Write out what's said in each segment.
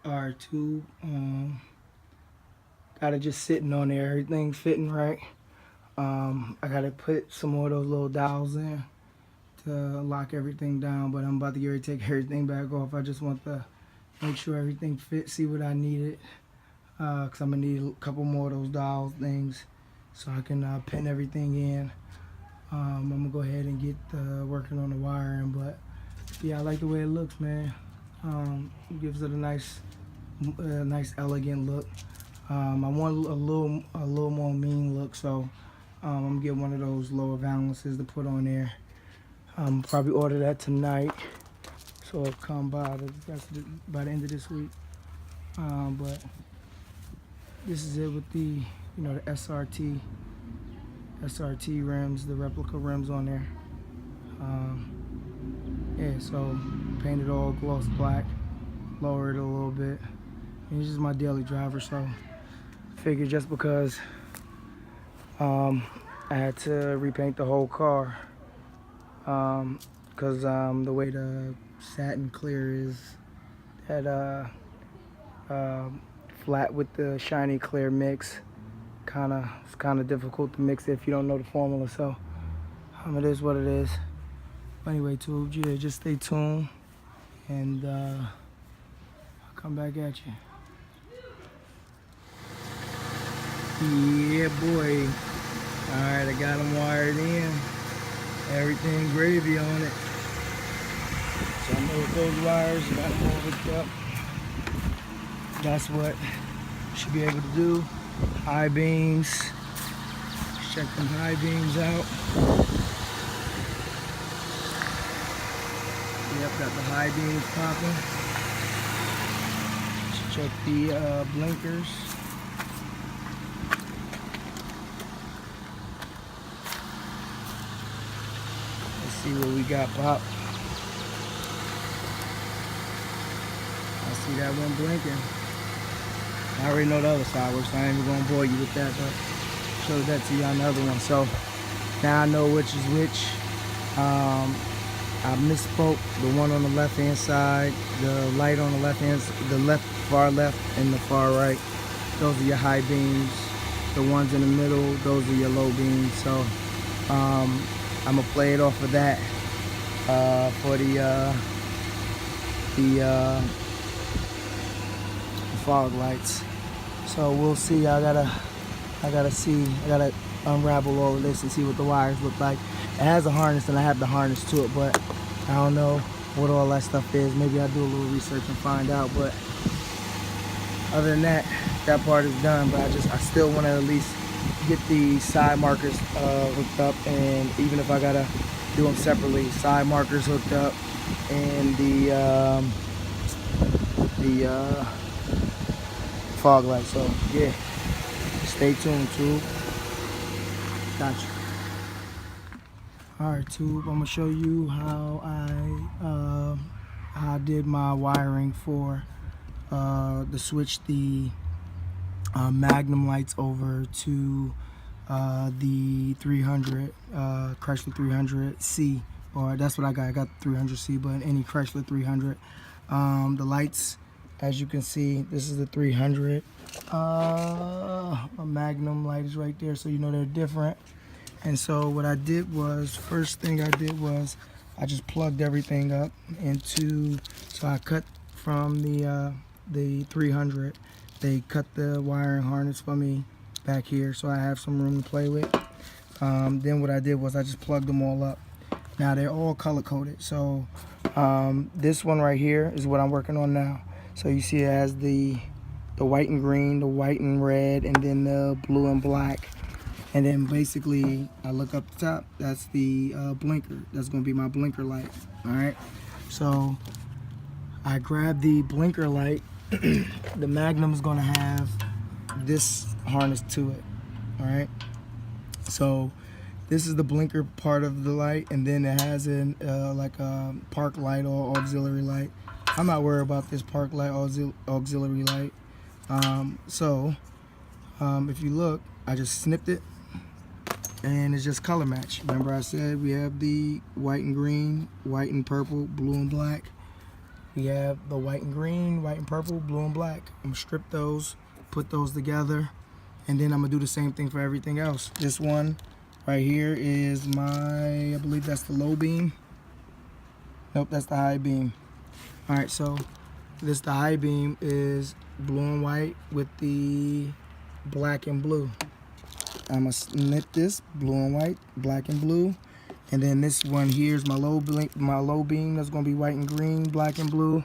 Alright, tube. Got it just sitting on there. Everything's fitting right. I gotta put some more of those little dowels in to lock everything down, but I'm about to get ready to take everything back off. I just want to make sure everything fits, see what I needed, because I'm gonna need a couple more of those dowel things so I can pin everything in. I'm gonna go ahead and get working on the wiring, but yeah, I like the way it looks, man. It gives it a nice elegant look. I want a little more mean look, so I'm gonna get one of those lower valances to put on there. Probably order that tonight, so it'll come by by the end of this week. But this is it with the the SRT rims, the replica rims on there. Yeah, so painted all gloss black, lower it a little bit. And it's just my daily driver, so I figured just because I had to repaint the whole car, because the way the satin clear is, that flat with the shiny clear mix, it's kind of difficult to mix it if you don't know the formula. So it is what it is. Anyway, tubes, yeah, just stay tuned, and I'll come back at you. Yeah, boy. Alright, I got them wired in. Everything gravy on it. So I know with those wires, got them all hooked up. That's what you should be able to do. High beams. Let's check them high beams out. Yep, got the high beams popping. Let's check the blinkers. Let's see what we got pop. I see that one blinking. I already know the other side works, so I ain't even gonna bore you with that, but show that to you on the other one. So now I know which is which. I misspoke. The one on the left hand side, the light on the left hand, far left and the far right, those are your high beams. The ones in the middle, those are your low beams. So I'm gonna play it off of that for the fog lights. So we'll see. I gotta unravel all of this and see what the wires look like. It has a harness and I have the harness to it, but I don't know what all that stuff is. Maybe I'll do a little research and find out, but other than that, that part is done. But I still want to at least get the side markers hooked up, and even if I gotta do them separately, side markers hooked up, and the fog light. So yeah, stay tuned, tube. Gotcha. Alright, tube, I'm gonna show you how I did my wiring for to switch the Magnum lights over to the 300 Chrysler 300C, or that's what I got. I got the 300C, but any Chrysler 300. The lights, as you can see, this is the 300. A Magnum light is right there, so you know they're different. And so what I did was, first thing I did was I just plugged everything up into, so I cut from the 300. They cut the wiring harness for me back here, so I have some room to play with. Then what I did was I just plugged them all up. Now they're all color coded. So this one right here is what I'm working on now. So you see it has the white and green, the white and red, and then the blue and black. And then basically, I look up the top, that's the blinker. That's gonna be my blinker light, all right? So I grab the blinker light. The Magnum is gonna have this harness to it, all right? So this is the blinker part of the light, and then it has like a park light or auxiliary light. I'm not worried about this park light or auxiliary light. If you look, I just snipped it, and it's just color match. Remember I said we have the white and green, white and purple, blue and black. We have the white and green, white and purple, blue and black. I'm gonna strip those, put those together, and then I'm gonna do the same thing for everything else. This one right here is I believe that's the low beam. Nope, that's the high beam. All right, so the high beam is blue and white with the black and blue. I'm gonna snip this blue and white, black and blue. And then this one here is my low beam. That's gonna be white and green, black and blue,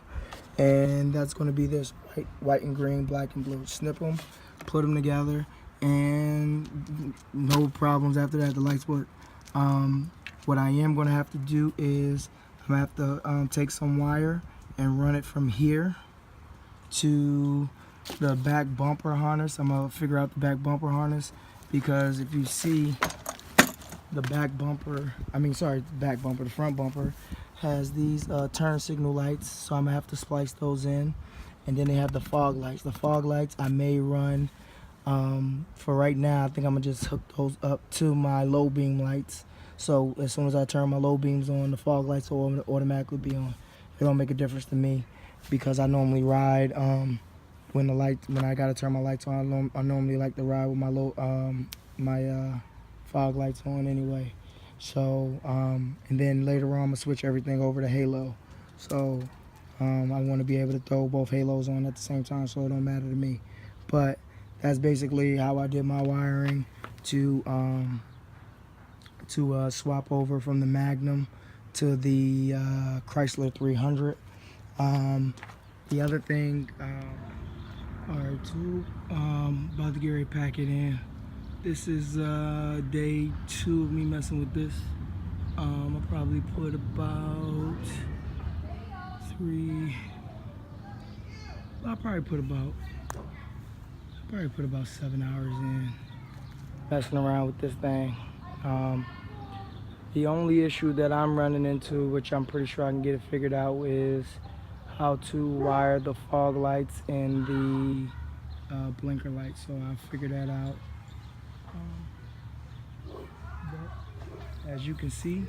and that's gonna be this white and green, black and blue. Snip them, put them together, and no problems after that. The lights work. What I am gonna have to do is I'm gonna have to take some wire and run it from here to the back bumper harness. I'm gonna figure out the back bumper harness because if you see, the front bumper has these turn signal lights, so I'm gonna have to splice those in. And then they have the fog lights. The fog lights I may run, for right now, I think I'm gonna just hook those up to my low beam lights. So as soon as I turn my low beams on, the fog lights will automatically be on. It don't make a difference to me because I normally ride, when I gotta turn my lights on, I normally like to ride with my fog lights on anyway. So and then later on I'm gonna switch everything over to halo. So I want to be able to throw both halos on at the same time, so it don't matter to me. But that's basically how I did my wiring to swap over from the Magnum to the Chrysler 300. The other thing, all right, too, about to get ready to pack it in. This is day 2 of me messing with this. I'll probably put about I'll probably put about 7 hours in messing around with this thing. The only issue that I'm running into, which I'm pretty sure I can get it figured out, is how to wire the fog lights and the blinker lights. So I'll figure that out. But as you can see,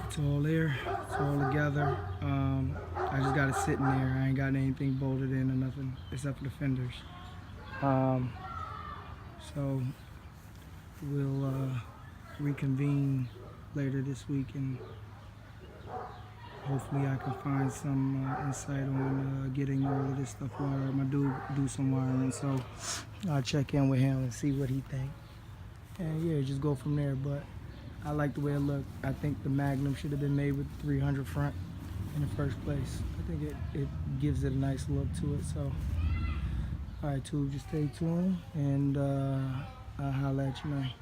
it's all there, it's all together. I just got it sitting there. I ain't got anything bolted in or nothing except for the fenders. So we'll reconvene later this week and hopefully I can find some insight on getting all of this stuff wired. I'm gonna do some wiring, so I'll check in with him and see what he thinks. And yeah, just go from there. But I like the way it looked. I think the Magnum should have been made with 300 front in the first place. I think it gives it a nice look to it. So, all right, Tube, just stay tuned, and I'll holler at you now.